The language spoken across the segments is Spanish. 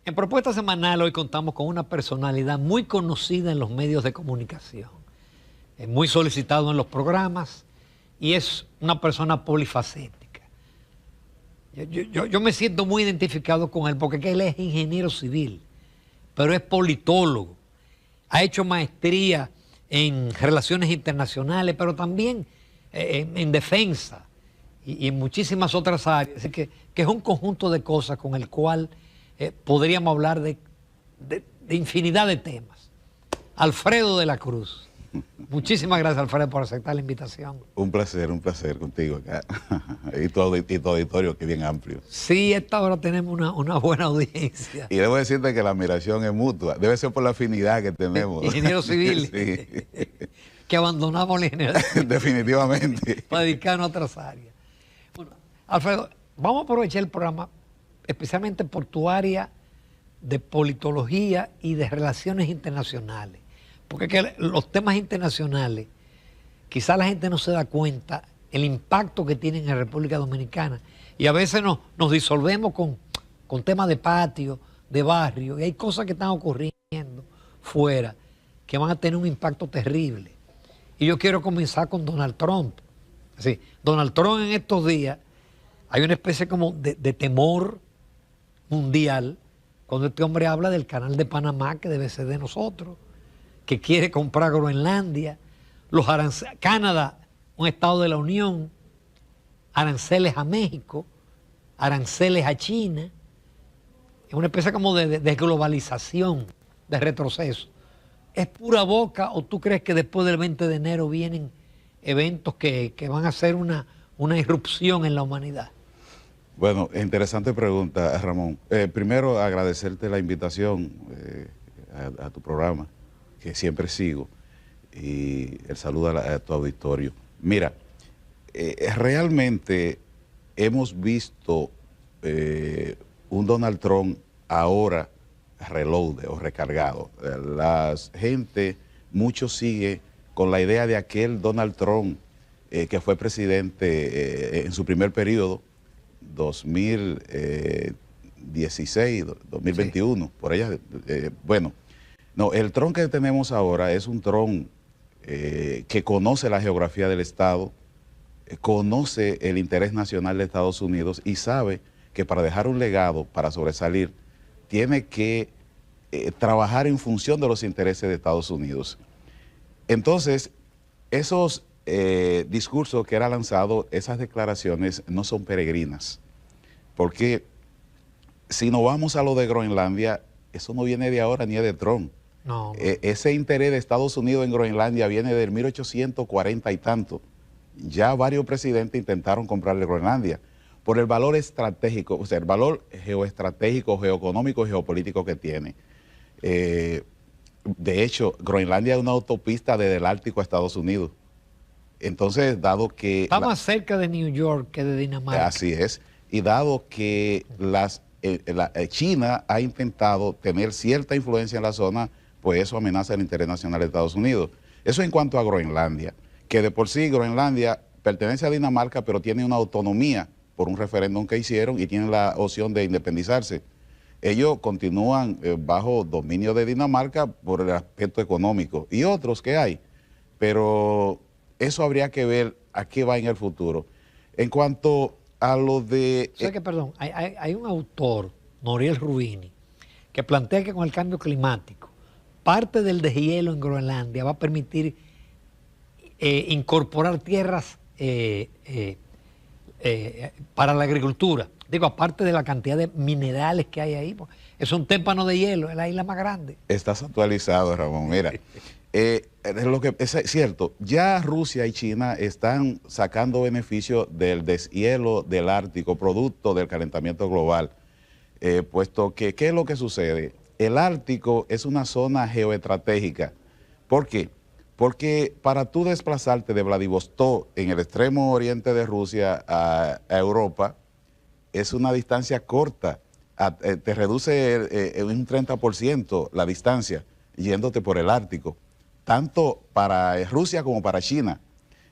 En Propuesta Semanal hoy contamos con una personalidad muy conocida en los medios de comunicación, muy solicitado en los programas y es una persona polifacética. Yo me siento muy identificado con él porque él es ingeniero civil, pero es politólogo, ha hecho maestría en relaciones internacionales, pero también en defensa y en muchísimas otras áreas. Así que es un conjunto de cosas con el cual podríamos hablar de infinidad de temas. Alfredo de la Cruz. Muchísimas gracias, Alfredo, por aceptar la invitación. Un placer contigo acá. y tu auditorio, que es bien amplio. Sí, a esta hora tenemos una buena audiencia. Y debo decirte que la admiración es mutua. Debe ser por la afinidad que tenemos. Ingeniero civil. Sí. Que abandonamos la ingeniería civil. Definitivamente. Para dedicarnos a otras áreas. Bueno, Alfredo, vamos a aprovechar el programa especialmente por tu área de politología y de relaciones internacionales. Porque que los temas internacionales, quizás la gente no se da cuenta el impacto que tienen en República Dominicana. Y a veces nos disolvemos con temas de patio, de barrio, y hay cosas que están ocurriendo fuera que van a tener un impacto terrible. Y yo quiero comenzar con Donald Trump. Así, Donald Trump en estos días, hay una especie como de temor mundial cuando este hombre habla del canal de Panamá que debe ser de nosotros, que quiere comprar Groenlandia, Canadá, un estado de la Unión, aranceles a México, aranceles a China, es una especie como de globalización, de retroceso. ¿Es pura boca o tú crees que después del 20 de enero vienen eventos que van a hacer una irrupción en la humanidad? Bueno, interesante pregunta, Ramón. Primero, agradecerte la invitación a tu programa, que siempre sigo, y el saludo a tu auditorio. Mira, realmente hemos visto un Donald Trump ahora reload o recargado. La gente, mucho sigue con la idea de aquel Donald Trump que fue presidente en su primer periodo, 2016, 2021, sí. Por allá. Bueno, no, el Trump que tenemos ahora es un Trump que conoce la geografía del Estado, conoce el interés nacional de Estados Unidos y sabe que para dejar un legado, para sobresalir, tiene que trabajar en función de los intereses de Estados Unidos. Entonces, esos discursos que era lanzado, esas declaraciones no son peregrinas, porque si nos vamos a lo de Groenlandia, eso no viene de ahora ni es de Trump. No. Ese interés de Estados Unidos en Groenlandia viene del 1840 y tanto. Ya varios presidentes intentaron comprarle Groenlandia por el valor estratégico, o sea, el valor geoestratégico, geoeconómico y geopolítico que tiene. De hecho, Groenlandia es una autopista desde el Ártico a Estados Unidos. Entonces, dado que... Está más cerca de New York que de Dinamarca. Así es. Y dado que China ha intentado tener cierta influencia en la zona, pues eso amenaza el interés nacional de Estados Unidos. Eso en cuanto a Groenlandia, que de por sí Groenlandia pertenece a Dinamarca, pero tiene una autonomía por un referéndum que hicieron y tienen la opción de independizarse. Ellos continúan bajo dominio de Dinamarca por el aspecto económico y otros que hay, pero eso habría que ver a qué va en el futuro. En cuanto a lo de... O sea que, perdón, hay un autor, Nouriel Roubini, que plantea que con el cambio climático, parte del deshielo en Groenlandia va a permitir incorporar tierras para la agricultura. Digo, aparte de la cantidad de minerales que hay ahí, es un témpano de hielo, es la isla más grande. Estás actualizado, Ramón. Mira, lo que es cierto, ya Rusia y China están sacando beneficio del deshielo del Ártico, producto del calentamiento global, puesto que, ¿qué es lo que sucede? El Ártico es una zona geoestratégica. ¿Por qué? Porque para tú desplazarte de Vladivostok, en el extremo oriente de Rusia, a Europa, es una distancia corta. Te reduce en un 30% la distancia yéndote por el Ártico, tanto para Rusia como para China.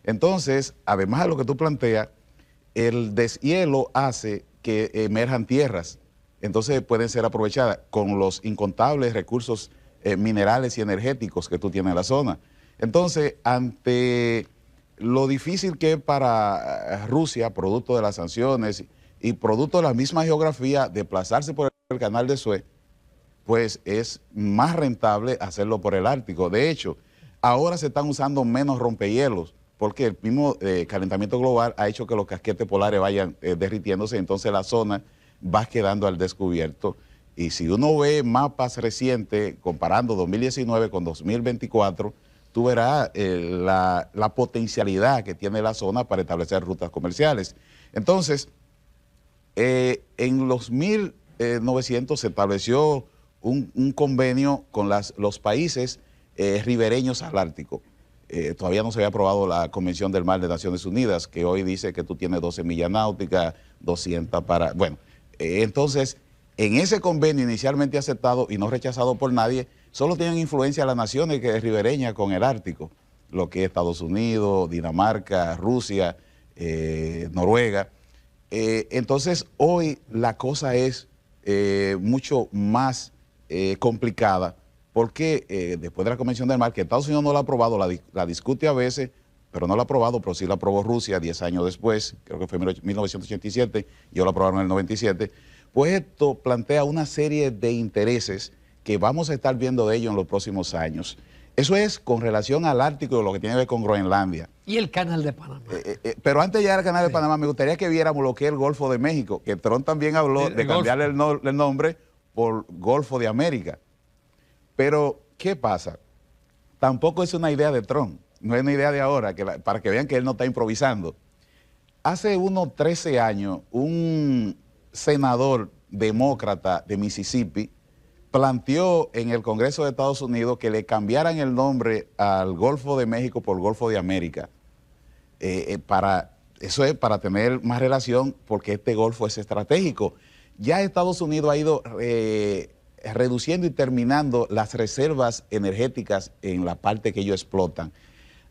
Entonces, además de lo que tú planteas, el deshielo hace que emerjan tierras entonces pueden ser aprovechadas con los incontables recursos minerales y energéticos que tú tienes en la zona. Entonces, ante lo difícil que es para Rusia, producto de las sanciones y producto de la misma geografía, desplazarse por el canal de Suez, pues es más rentable hacerlo por el Ártico. De hecho, ahora se están usando menos rompehielos, porque el mismo calentamiento global ha hecho que los casquetes polares vayan derritiéndose, entonces la zona va quedando al descubierto. Y si uno ve mapas recientes, comparando 2019 con 2024, tú verás la potencialidad que tiene la zona para establecer rutas comerciales. Entonces, en los 1900 se estableció un convenio con los países ribereños al Ártico. Todavía no se había aprobado la Convención del Mar de Naciones Unidas, que hoy dice que tú tienes 12 millas náuticas, 200 para... Bueno, entonces, en ese convenio inicialmente aceptado y no rechazado por nadie, solo tienen influencia las naciones que es ribereñas con el Ártico, lo que es Estados Unidos, Dinamarca, Rusia, Noruega. Entonces, hoy la cosa es mucho más complicada, porque después de la Convención del Mar, que Estados Unidos no la ha aprobado, la discute a veces, pero no la ha aprobado, pero sí la aprobó Rusia 10 años después, creo que fue en 1987, y yo la aprobaron en el 97, pues esto plantea una serie de intereses que vamos a estar viendo de ellos en los próximos años. Eso es con relación al Ártico y lo que tiene que ver con Groenlandia. Y el canal de Panamá. Pero antes de llegar al canal de Panamá, me gustaría que viéramos lo que es el Golfo de México, que Trump también habló de cambiarle el nombre por Golfo de América. Pero, ¿qué pasa? Tampoco es una idea de Trump, no es una idea de ahora, para que vean que él no está improvisando. Hace unos 13 años, un senador demócrata de Mississippi planteó en el Congreso de Estados Unidos que le cambiaran el nombre al Golfo de México por Golfo de América. Eso es para tener más relación, porque este golfo es estratégico. Ya Estados Unidos ha ido reduciendo y terminando las reservas energéticas en la parte que ellos explotan.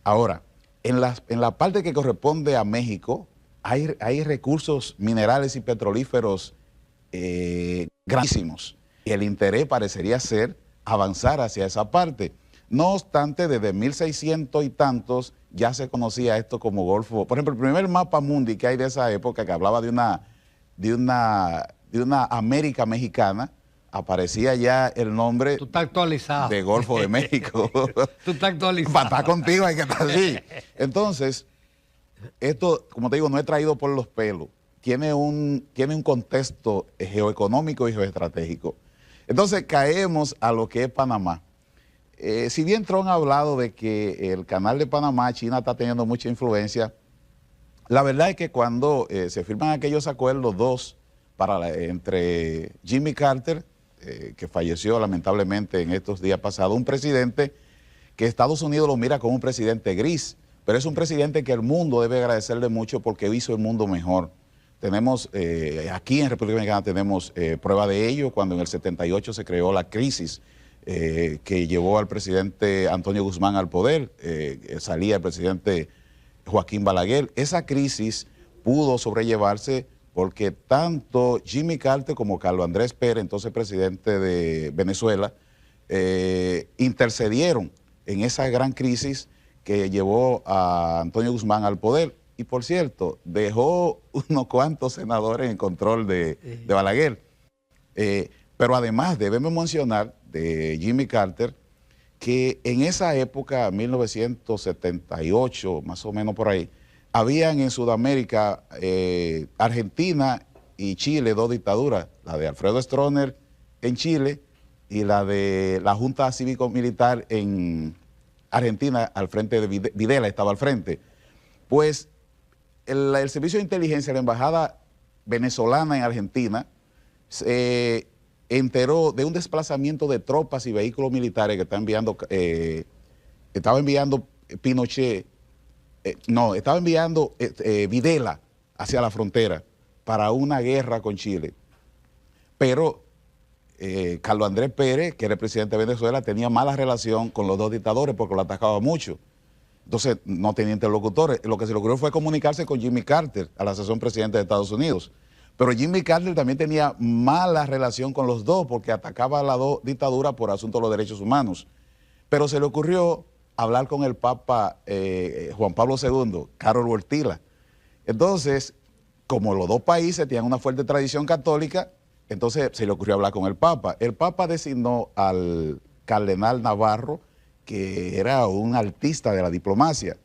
Ahora, en la parte que corresponde a México, hay recursos minerales y petrolíferos grandísimos. Y el interés parecería ser avanzar hacia esa parte. No obstante, desde 1600 y tantos ya se conocía esto como Golfo. Por ejemplo, el primer mapa mundi que hay de esa época, que hablaba de una América mexicana, aparecía ya el nombre de Golfo de México. Tú estás actualizado. Para estar contigo hay que estar así. Entonces, esto, como te digo, no es traído por los pelos. Tiene un contexto geoeconómico y geoestratégico. Entonces caemos a lo que es Panamá. Si bien Trump ha hablado de que el canal de Panamá, China está teniendo mucha influencia, la verdad es que cuando se firman aquellos acuerdos entre Jimmy Carter, que falleció lamentablemente en estos días pasados, un presidente que Estados Unidos lo mira como un presidente gris, pero es un presidente que el mundo debe agradecerle mucho porque hizo el mundo mejor. Tenemos, aquí en República Dominicana tenemos prueba de ello, cuando en el 78 se creó la crisis que llevó al presidente Antonio Guzmán al poder, salía el presidente Joaquín Balaguer. Esa crisis pudo sobrellevarse porque tanto Jimmy Carter como Carlos Andrés Pérez, entonces presidente de Venezuela, intercedieron en esa gran crisis que llevó a Antonio Guzmán al poder. Y por cierto, dejó unos cuantos senadores en control de Balaguer. Pero además debemos mencionar de Jimmy Carter que en esa época, 1978, más o menos por ahí, habían en Sudamérica, Argentina y Chile, dos dictaduras, la de Alfredo Stroessner en Chile y la de la Junta Cívico-Militar en Argentina, al frente de Videla, estaba al frente. Pues el Servicio de Inteligencia, la Embajada venezolana en Argentina, se enteró de un desplazamiento de tropas y vehículos militares que estaba enviando Pinochet, estaba enviando Videla hacia la frontera para una guerra con Chile. Pero Carlos Andrés Pérez, que era el presidente de Venezuela, tenía mala relación con los dos dictadores porque lo atacaba mucho. Entonces no tenía interlocutores. Lo que se logró fue comunicarse con Jimmy Carter, al asesor presidente de Estados Unidos. Pero Jimmy Carter también tenía mala relación con los dos porque atacaba a las dos dictaduras por asunto de los derechos humanos. Pero se le ocurrió hablar con el Papa Juan Pablo II, Karol Wojtyła. Entonces, como los dos países tenían una fuerte tradición católica, entonces se le ocurrió hablar con el Papa. El Papa designó al cardenal Navarro, que era un artista de la diplomacia.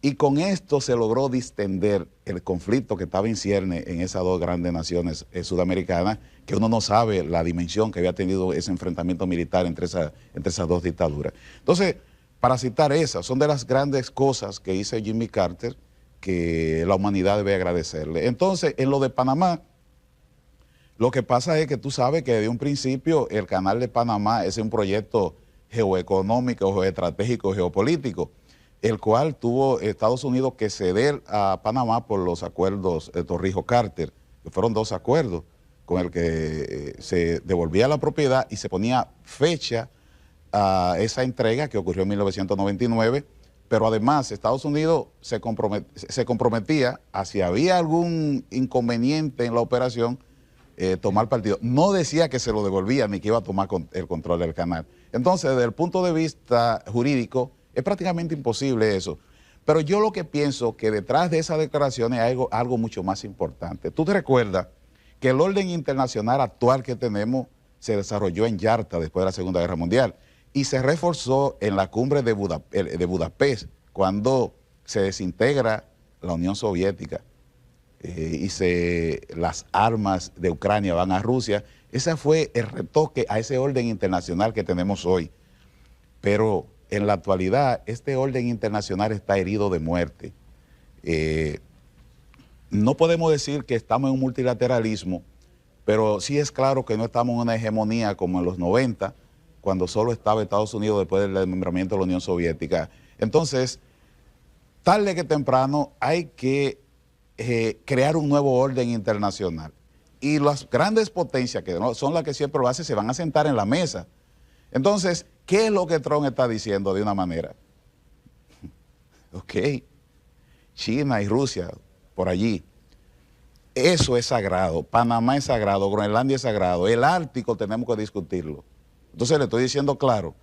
Y con esto se logró distender el conflicto que estaba en cierne en esas dos grandes naciones sudamericanas, que uno no sabe la dimensión que había tenido ese enfrentamiento militar entre esas dos dictaduras. Entonces, para citar esas, son de las grandes cosas que hizo Jimmy Carter que la humanidad debe agradecerle. Entonces, en lo de Panamá, lo que pasa es que tú sabes que desde un principio el Canal de Panamá es un proyecto geoeconómico, geoestratégico, geopolítico, el cual tuvo Estados Unidos que ceder a Panamá por los acuerdos de Torrijos-Carter, que fueron dos acuerdos con el que se devolvía la propiedad y se ponía fecha a esa entrega que ocurrió en 1999, pero además Estados Unidos se comprometía a si había algún inconveniente en la operación, tomar partido. No decía que se lo devolvía ni que iba a tomar el control del canal. Entonces, desde el punto de vista jurídico, es prácticamente imposible eso. Pero yo lo que pienso que detrás de esas declaraciones hay algo mucho más importante. Tú te recuerdas que el orden internacional actual que tenemos se desarrolló en Yalta después de la Segunda Guerra Mundial y se reforzó en la cumbre de Budapest cuando se desintegra la Unión Soviética y las armas de Ucrania van a Rusia. Ese fue el retoque a ese orden internacional que tenemos hoy. Pero en la actualidad, este orden internacional está herido de muerte. No podemos decir que estamos en un multilateralismo, pero sí es claro que no estamos en una hegemonía como en los 90, cuando solo estaba Estados Unidos después del desmembramiento de la Unión Soviética. Entonces, tarde que temprano hay que crear un nuevo orden internacional. Y las grandes potencias, que son las que siempre lo hacen, se van a sentar en la mesa. Entonces, ¿qué es lo que Trump está diciendo de una manera? Ok, China y Rusia, por allí. Eso es sagrado, Panamá es sagrado, Groenlandia es sagrado, el Ártico tenemos que discutirlo. Entonces le estoy diciendo claro,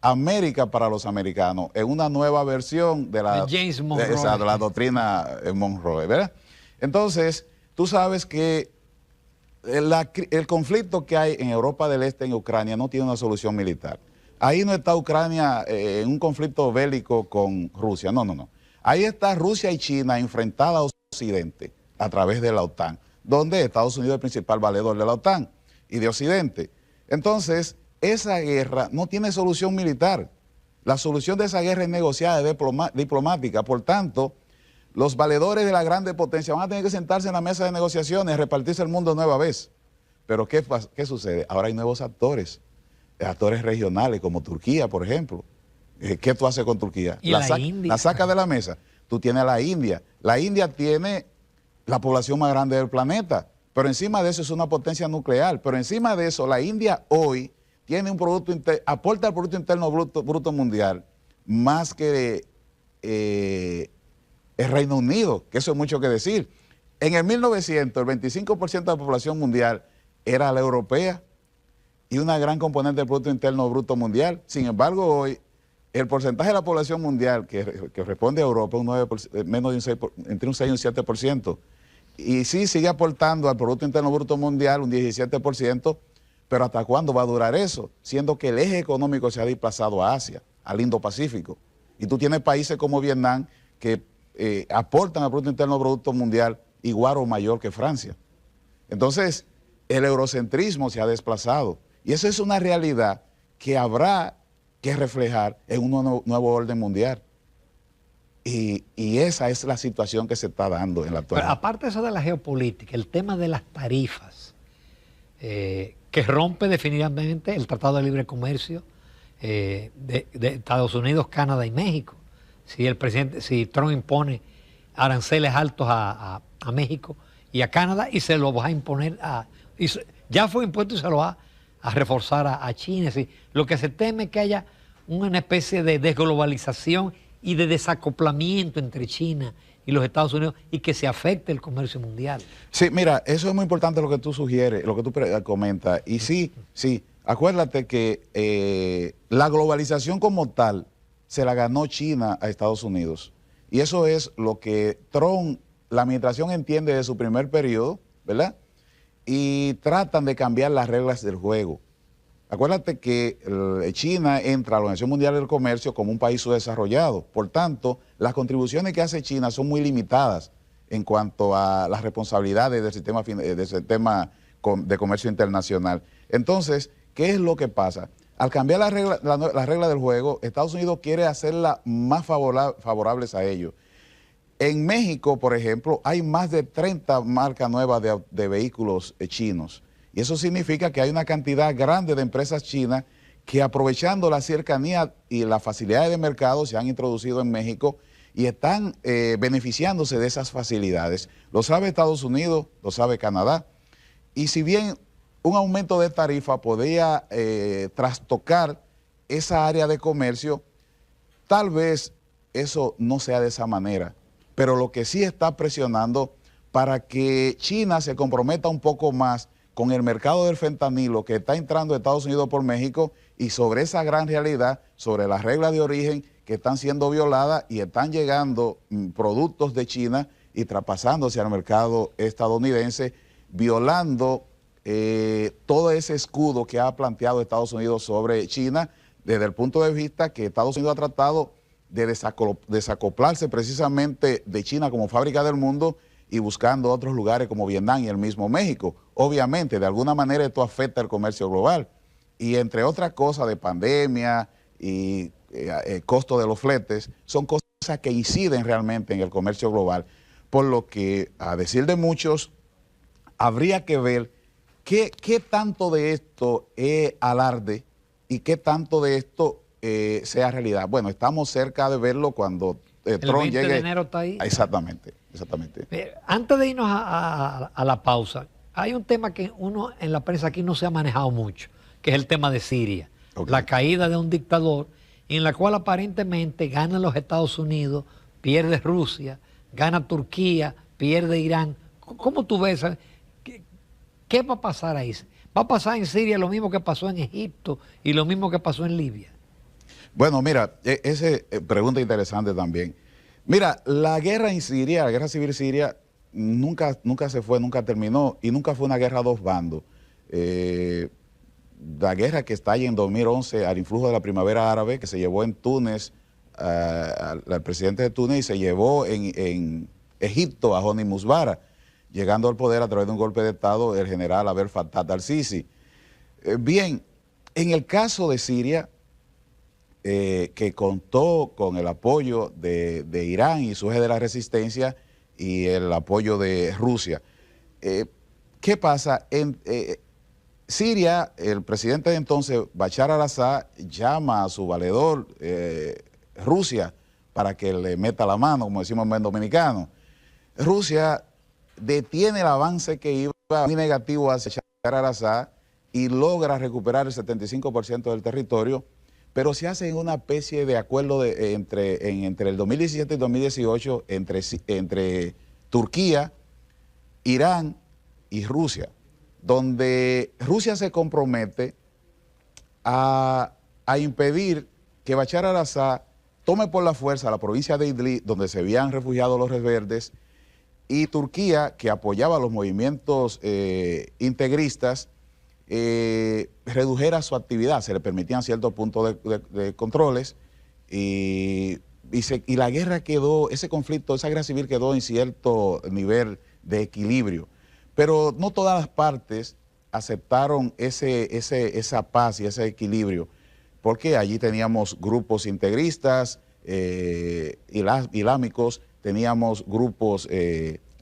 América para los americanos es una nueva versión de la, James Monroe. De la doctrina Monroe, ¿verdad? Entonces, tú sabes que el conflicto que hay en Europa del Este, en Ucrania, no tiene una solución militar. Ahí no está Ucrania en un conflicto bélico con Rusia, no, no, no. Ahí está Rusia y China enfrentadas a Occidente a través de la OTAN, donde Estados Unidos es el principal valedor de la OTAN y de Occidente. Entonces, esa guerra no tiene solución militar. La solución de esa guerra es negociada, es diplomática. Por tanto, los valedores de la grande potencia van a tener que sentarse en la mesa de negociaciones, repartirse el mundo nueva vez. Pero ¿qué sucede? Ahora hay nuevos actores regionales como Turquía, por ejemplo. ¿Qué tú haces con Turquía? ¿Y la India? La sacas de la mesa. Tú tienes a la India. La India tiene la población más grande del planeta, pero encima de eso es una potencia nuclear. Pero encima de eso, la India hoy tiene un aporta al Producto Interno Bruto Mundial más que el Reino Unido, que eso es mucho que decir. En el 1900, el 25% de la población mundial era la europea y una gran componente del Producto Interno Bruto Mundial. Sin embargo, hoy el porcentaje de la población mundial que responde a Europa es entre un 6 y un 7%. Y sí sigue aportando al Producto Interno Bruto Mundial un 17%, pero ¿hasta cuándo va a durar eso? Siendo que el eje económico se ha desplazado a Asia, al Indo-Pacífico. Y tú tienes países como Vietnam que aportan al Producto Interno Bruto Mundial igual o mayor que Francia. Entonces, el eurocentrismo se ha desplazado. Y eso es una realidad que habrá que reflejar en un nuevo orden mundial. Y esa es la situación que se está dando en la actualidad. Pero aparte de eso de la geopolítica, el tema de las tarifas, que rompe definitivamente el Tratado de Libre Comercio de Estados Unidos, Canadá y México. Si Trump impone aranceles altos a México y a Canadá y se lo va a imponer ya fue impuesto y se lo va a reforzar a China. ¿Sí? Lo que se teme es que haya una especie de desglobalización y de desacoplamiento entre China y los Estados Unidos y que se afecte el comercio mundial. Sí, mira, eso es muy importante lo que tú sugieres, lo que tú comentas. Y sí, acuérdate que la globalización como tal se la ganó China a Estados Unidos. Y eso es lo que Trump, la administración entiende de su primer periodo, ¿verdad? Y tratan de cambiar las reglas del juego. Acuérdate que China entra a la Organización Mundial del Comercio como un país subdesarrollado. Por tanto, las contribuciones que hace China son muy limitadas en cuanto a las responsabilidades del sistema de comercio internacional. Entonces, ¿qué es lo que pasa? Al cambiar la regla del juego, Estados Unidos quiere hacerlas más favorables a ellos. En México, por ejemplo, hay más de 30 marcas nuevas de vehículos chinos. Y eso significa que hay una cantidad grande de empresas chinas que, aprovechando la cercanía y las facilidades de mercado, se han introducido en México y están beneficiándose de esas facilidades. Lo sabe Estados Unidos, lo sabe Canadá. Y si bien un aumento de tarifa podría trastocar esa área de comercio, tal vez eso no sea de esa manera. Pero lo que sí está presionando para que China se comprometa un poco más con el mercado del fentanilo que está entrando a Estados Unidos por México y sobre esa gran realidad, sobre las reglas de origen que están siendo violadas y están llegando productos de China y traspasándose al mercado estadounidense, violando todo ese escudo que ha planteado Estados Unidos sobre China desde el punto de vista que Estados Unidos ha tratado de desacoplarse precisamente de China como fábrica del mundo y buscando otros lugares como Vietnam y el mismo México. Obviamente, de alguna manera esto afecta el comercio global y entre otras cosas de pandemia y costo de los fletes, son cosas que inciden realmente en el comercio global, por lo que, a decir de muchos, habría que ver qué tanto de esto es alarde y qué tanto de esto sea realidad. Bueno, estamos cerca de verlo cuando Trump llegue. El 20 de enero está ahí. Exactamente. Antes de irnos a la pausa, hay un tema que uno en la prensa aquí no se ha manejado mucho, que es el tema de Siria. Okay. La caída de un dictador en la cual aparentemente ganan los Estados Unidos, pierde Rusia, gana Turquía, pierde Irán. ¿Cómo tú ves? ¿Qué va a pasar ahí? ¿Va a pasar en Siria lo mismo que pasó en Egipto y lo mismo que pasó en Libia? Bueno, mira, esa pregunta interesante también. Mira, la guerra en Siria, la guerra civil siria, nunca se fue, nunca terminó y nunca fue una guerra a dos bandos. La guerra que estalla en 2011 al influjo de la primavera árabe, que se llevó en Túnez al presidente de Túnez y se llevó en Egipto a Hosni Mubarak, llegando al poder a través de un golpe de Estado el general Abdel Fattah al-Sisi. Bien, en el caso de Siria, que contó con el apoyo de Irán y su eje de la resistencia y el apoyo de Rusia. ¿Qué pasa? En Siria, el presidente de entonces, Bashar al-Assad, llama a su valedor Rusia para que le meta la mano, como decimos en buen dominicano. Rusia detiene el avance que iba muy negativo hacia Bashar al-Assad y logra recuperar el 75% del territorio, pero se hace en una especie de acuerdo entre el 2017 y 2018 entre Turquía, Irán y Rusia, donde Rusia se compromete a impedir que Bashar al-Assad tome por la fuerza la provincia de Idlib, donde se habían refugiado los rebeldes, y Turquía, que apoyaba los movimientos integristas, redujera su actividad, se le permitían ciertos puntos de controles y la guerra quedó, ese conflicto, esa guerra civil quedó en cierto nivel de equilibrio. Pero no todas las partes aceptaron esa paz y ese equilibrio, porque allí teníamos grupos integristas, islámicos, teníamos grupos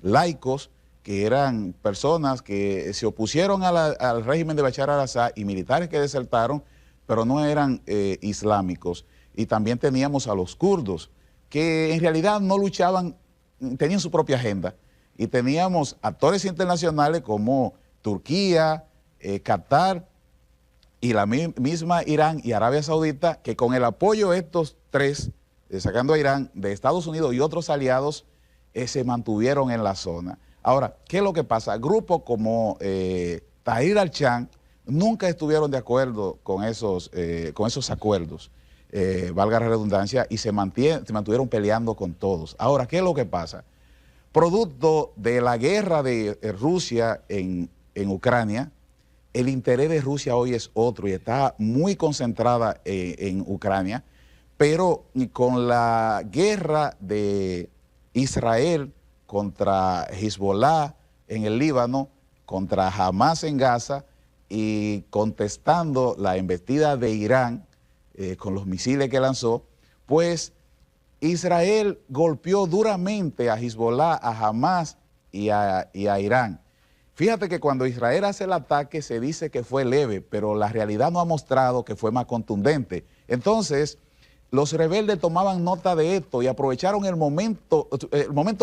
laicos, que eran personas que se opusieron al régimen de Bashar al-Assad y militares que desertaron, pero no eran islámicos. Y también teníamos a los kurdos, que en realidad no luchaban, tenían su propia agenda. Y teníamos actores internacionales como Turquía, Qatar y la misma Irán y Arabia Saudita, que con el apoyo de estos tres, sacando a Irán, de Estados Unidos y otros aliados, se mantuvieron en la zona. Ahora, ¿qué es lo que pasa? Grupos como Tahrir al-Sham nunca estuvieron de acuerdo con esos acuerdos, valga la redundancia, y se mantuvieron peleando con todos. Ahora, ¿qué es lo que pasa? Producto de la guerra de Rusia en Ucrania, el interés de Rusia hoy es otro y está muy concentrada en Ucrania, pero con la guerra de Israel contra Hezbollah en el Líbano, contra Hamas en Gaza y contestando la embestida de Irán con los misiles que lanzó, pues Israel golpeó duramente a Hezbollah, a Hamas y a Irán. Fíjate que cuando Israel hace el ataque se dice que fue leve, pero la realidad no ha mostrado que fue más contundente. Entonces, los rebeldes tomaban nota de esto y aprovecharon el momento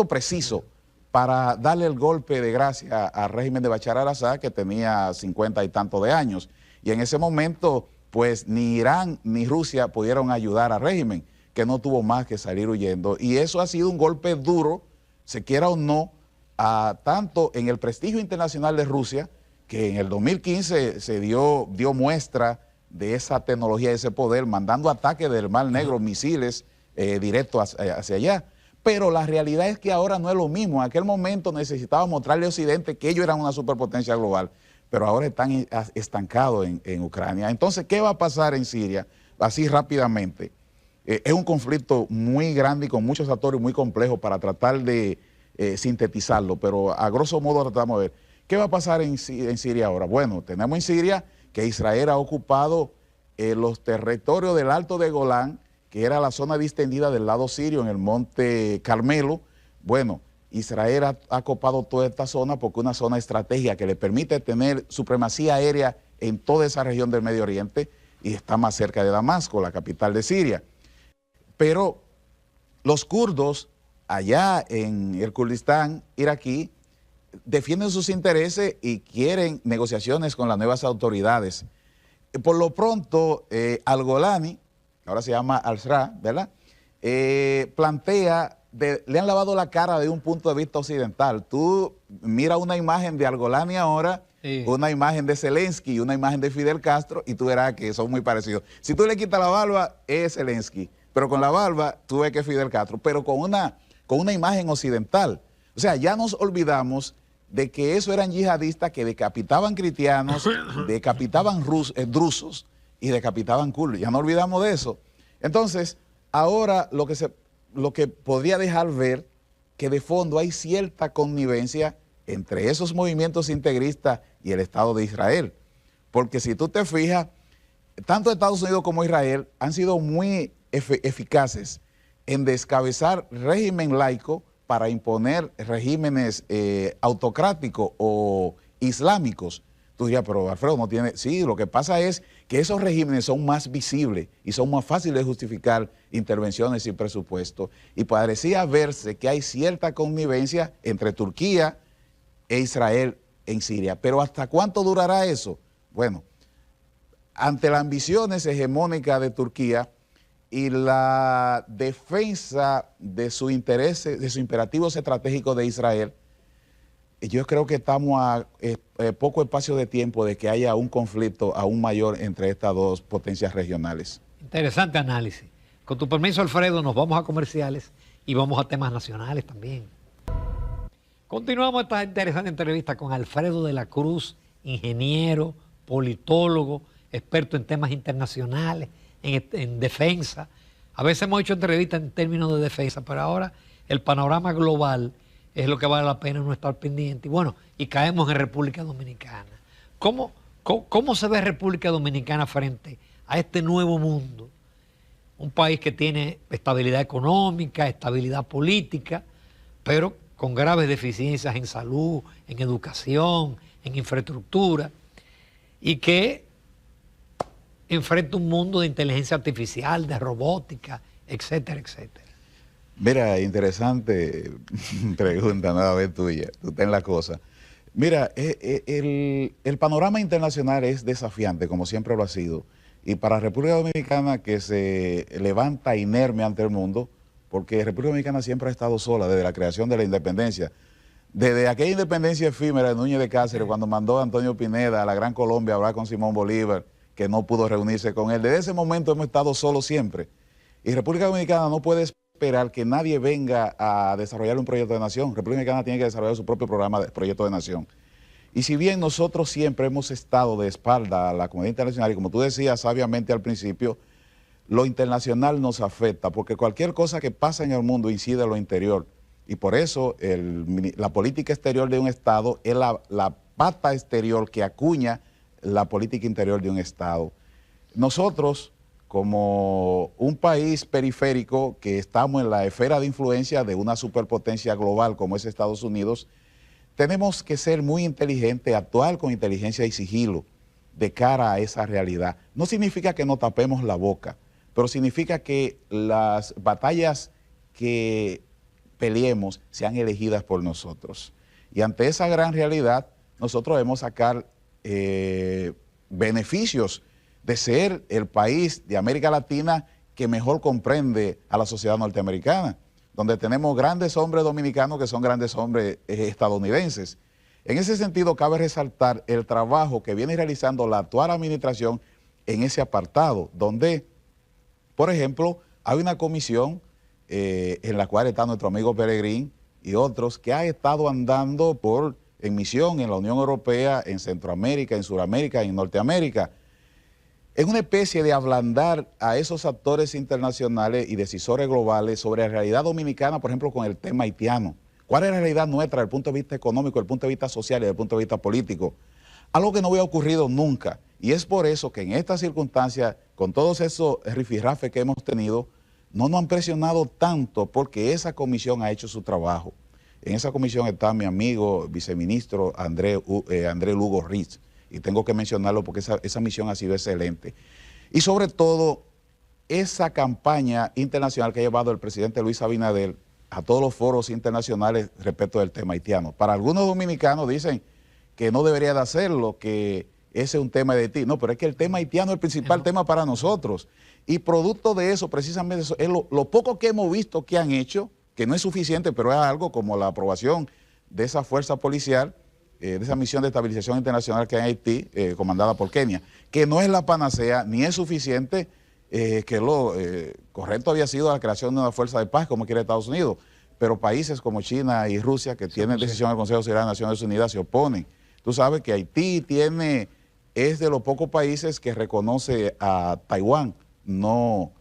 preciso para darle el golpe de gracia al régimen de Bashar al-Assad, que tenía 50 y tantos de años. Y en ese momento, pues ni Irán ni Rusia pudieron ayudar al régimen, que no tuvo más que salir huyendo. Y eso ha sido un golpe duro, se quiera o no, tanto en el prestigio internacional de Rusia, que en el 2015 se dio muestra de esa tecnología, de ese poder, mandando ataques del Mar Negro, misiles directos hacia allá. Pero la realidad es que ahora no es lo mismo. En aquel momento necesitaba mostrarle a Occidente que ellos eran una superpotencia global, pero ahora están estancados en Ucrania. Entonces, ¿qué va a pasar en Siria? Así rápidamente. Es un conflicto muy grande y con muchos actores muy complejos para tratar de sintetizarlo, pero a grosso modo tratamos de ver. ¿Qué va a pasar en Siria ahora? Bueno, tenemos en Siria que Israel ha ocupado los territorios del Alto de Golán, que era la zona distendida del lado sirio en el monte Carmelo. Bueno, Israel ha copado toda esta zona porque es una zona estratégica que le permite tener supremacía aérea en toda esa región del Medio Oriente y está más cerca de Damasco, la capital de Siria. Pero los kurdos allá en el Kurdistán iraquí defienden sus intereses y quieren negociaciones con las nuevas autoridades. Por lo pronto, al-Golani, ahora se llama al-Shra, ¿verdad? Plantea, le han lavado la cara de un punto de vista occidental. Tú mira una imagen de al-Golani ahora, sí, una imagen de Zelensky y una imagen de Fidel Castro, y tú verás que son muy parecidos. Si tú le quitas la barba, es Zelensky, pero con la barba tú ves que es Fidel Castro, pero con una imagen occidental. O sea, ya nos olvidamos de que eso eran yihadistas que decapitaban cristianos, decapitaban drusos y decapitaban kurdos. Ya no olvidamos de eso. Entonces, ahora lo que podría dejar ver que de fondo hay cierta connivencia entre esos movimientos integristas y el Estado de Israel. Porque si tú te fijas, tanto Estados Unidos como Israel han sido muy eficaces en descabezar régimen laico para imponer regímenes autocráticos o islámicos. Tú dirías, pero Alfredo no tiene... Sí, lo que pasa es que esos regímenes son más visibles y son más fáciles de justificar intervenciones sin presupuesto. Y parecía verse que hay cierta connivencia entre Turquía e Israel en Siria. Pero ¿hasta cuánto durará eso? Bueno, ante las ambiciones hegemónicas de Turquía y la defensa de sus intereses, de sus imperativos estratégicos de Israel, yo creo que estamos a poco espacio de tiempo de que haya un conflicto aún mayor entre estas dos potencias regionales. Interesante análisis. Con tu permiso, Alfredo, nos vamos a comerciales y vamos a temas nacionales también. Continuamos esta interesante entrevista con Alfredo de la Cruz, ingeniero, politólogo, experto en temas internacionales, en defensa. A veces hemos hecho entrevistas en términos de defensa, pero ahora el panorama global es lo que vale la pena no estar pendiente. Y bueno, y caemos en República Dominicana. ¿Cómo se ve República Dominicana frente a este nuevo mundo? Un país que tiene estabilidad económica, estabilidad política, pero con graves deficiencias en salud, en educación, en infraestructura, y que enfrenta un mundo de inteligencia artificial, de robótica, etcétera, etcétera. Mira, interesante pregunta nueva vez tuya, tú ten la cosa. Mira, el panorama internacional es desafiante, como siempre lo ha sido, y para República Dominicana, que se levanta inerme ante el mundo, porque República Dominicana siempre ha estado sola desde la creación de la independencia. Desde aquella independencia efímera de Núñez de Cáceres, cuando mandó a Antonio Pineda a la Gran Colombia a hablar con Simón Bolívar, que no pudo reunirse con él. Desde ese momento hemos estado solos siempre. Y República Dominicana no puede esperar que nadie venga a desarrollar un proyecto de nación. República Dominicana tiene que desarrollar su propio programa de proyecto de nación. Y si bien nosotros siempre hemos estado de espalda a la comunidad internacional, y como tú decías sabiamente al principio, lo internacional nos afecta, porque cualquier cosa que pasa en el mundo incide en lo interior. Y por eso la política exterior de un Estado es la pata exterior que acuña la política interior de un Estado. Nosotros, como un país periférico que estamos en la esfera de influencia de una superpotencia global como es Estados Unidos, tenemos que ser muy inteligentes, actuar con inteligencia y sigilo de cara a esa realidad. No significa que nos tapemos la boca, pero significa que las batallas que peleemos sean elegidas por nosotros. Y ante esa gran realidad, nosotros debemos sacar beneficios de ser el país de América Latina que mejor comprende a la sociedad norteamericana, donde tenemos grandes hombres dominicanos que son grandes hombres estadounidenses. En ese sentido, cabe resaltar el trabajo que viene realizando la actual administración en ese apartado, donde, por ejemplo, hay una comisión en la cual está nuestro amigo Peregrín y otros que han estado andando en misión en la Unión Europea, en Centroamérica, en Sudamérica, en Norteamérica. Es una especie de ablandar a esos actores internacionales y decisores globales sobre la realidad dominicana, por ejemplo, con el tema haitiano. ¿Cuál es la realidad nuestra desde el punto de vista económico, desde el punto de vista social y desde el punto de vista político? Algo que no había ocurrido nunca. Y es por eso que en estas circunstancias, con todos esos rifirrafes que hemos tenido, no nos han presionado tanto porque esa comisión ha hecho su trabajo. En esa comisión está mi amigo viceministro André Lugo Ritz, y tengo que mencionarlo porque esa misión ha sido excelente. Y sobre todo, esa campaña internacional que ha llevado el presidente Luis Abinader a todos los foros internacionales respecto del tema haitiano. Para algunos dominicanos dicen que no debería de hacerlo, que ese es un tema de Haití. No, pero es que el tema haitiano es el principal tema para nosotros. Y producto de eso, precisamente, eso es lo poco que hemos visto que han hecho, que no es suficiente, pero es algo como la aprobación de esa fuerza policial, de esa misión de estabilización internacional que hay en Haití, comandada por Kenia, que no es la panacea, ni es suficiente, que lo correcto había sido la creación de una fuerza de paz, como quiere Estados Unidos, pero países como China y Rusia, que tienen decisión del Consejo de Seguridad de las Naciones Unidas, se oponen. Tú sabes que Haití es de los pocos países que reconoce a Taiwán, no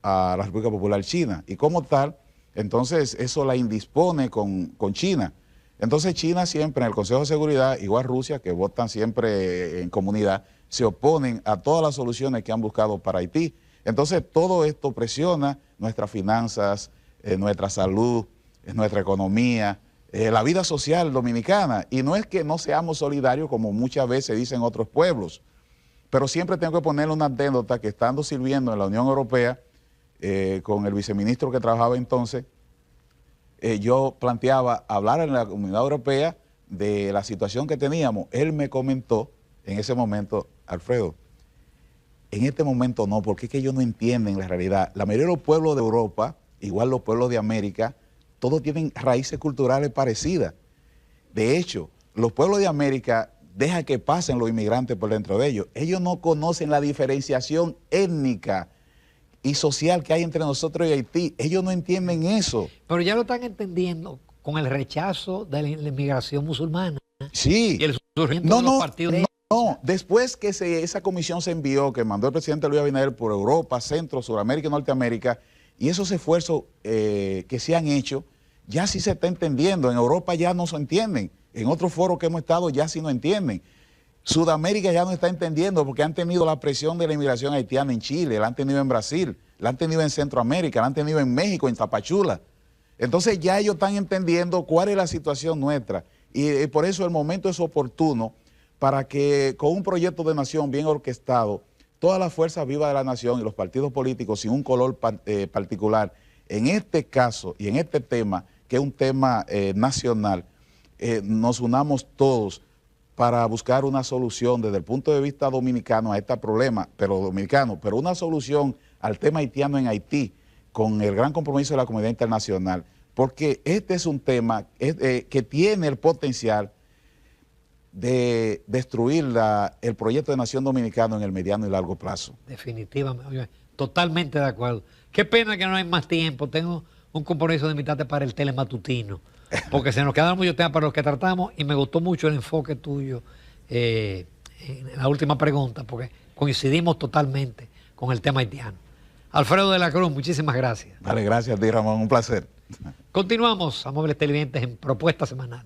a la República Popular China, y como tal, entonces eso la indispone con China. Entonces China siempre en el Consejo de Seguridad, igual Rusia, que votan siempre en comunidad, se oponen a todas las soluciones que han buscado para Haití. Entonces todo esto presiona nuestras finanzas, nuestra salud, nuestra economía, la vida social dominicana. Y no es que no seamos solidarios como muchas veces dicen otros pueblos, pero siempre tengo que ponerle una anécdota que estando sirviendo en la Unión Europea, con el viceministro que trabajaba entonces, yo planteaba hablar en la Comunidad Europea de la situación que teníamos. Él me comentó en ese momento, Alfredo, en este momento no, porque es que ellos no entienden la realidad. La mayoría de los pueblos de Europa, igual los pueblos de América, todos tienen raíces culturales parecidas. De hecho, los pueblos de América dejan que pasen los inmigrantes por dentro de ellos. Ellos no conocen la diferenciación étnica y social que hay entre nosotros y Haití. Ellos no entienden eso. Pero ya lo están entendiendo con el rechazo de la inmigración musulmana. Sí. Y el surgimiento de los partidos. No, después que esa comisión se envió, que mandó el presidente Luis Abinader por Europa, Centro, Sudamérica y Norteamérica, y esos esfuerzos que se han hecho, ya sí se está entendiendo. En Europa ya no se entienden. En otros foros que hemos estado ya sí no entienden. Sudamérica ya no está entendiendo porque han tenido la presión de la inmigración haitiana en Chile, la han tenido en Brasil, la han tenido en Centroamérica, la han tenido en México, en Tapachula. Entonces ya ellos están entendiendo cuál es la situación nuestra y por eso el momento es oportuno para que con un proyecto de nación bien orquestado, todas las fuerzas vivas de la nación y los partidos políticos sin un color particular, en este caso y en este tema, que es un tema nacional, nos unamos todos para buscar una solución desde el punto de vista dominicano a este problema, pero una solución al tema haitiano en Haití, con el gran compromiso de la comunidad internacional, porque este es un tema que tiene el potencial de destruir el proyecto de Nación Dominicana en el mediano y largo plazo. Definitivamente, oye, totalmente de acuerdo. Qué pena que no hay más tiempo. Tengo un compromiso de invitarte para el telematutino, porque se nos quedaron muchos temas para los que tratamos y me gustó mucho el enfoque tuyo en la última pregunta, porque coincidimos totalmente con el tema haitiano. Alfredo de la Cruz, muchísimas gracias. Vale, gracias a ti, Ramón, un placer. Continuamos, amables televidentes, en Propuesta Semanal.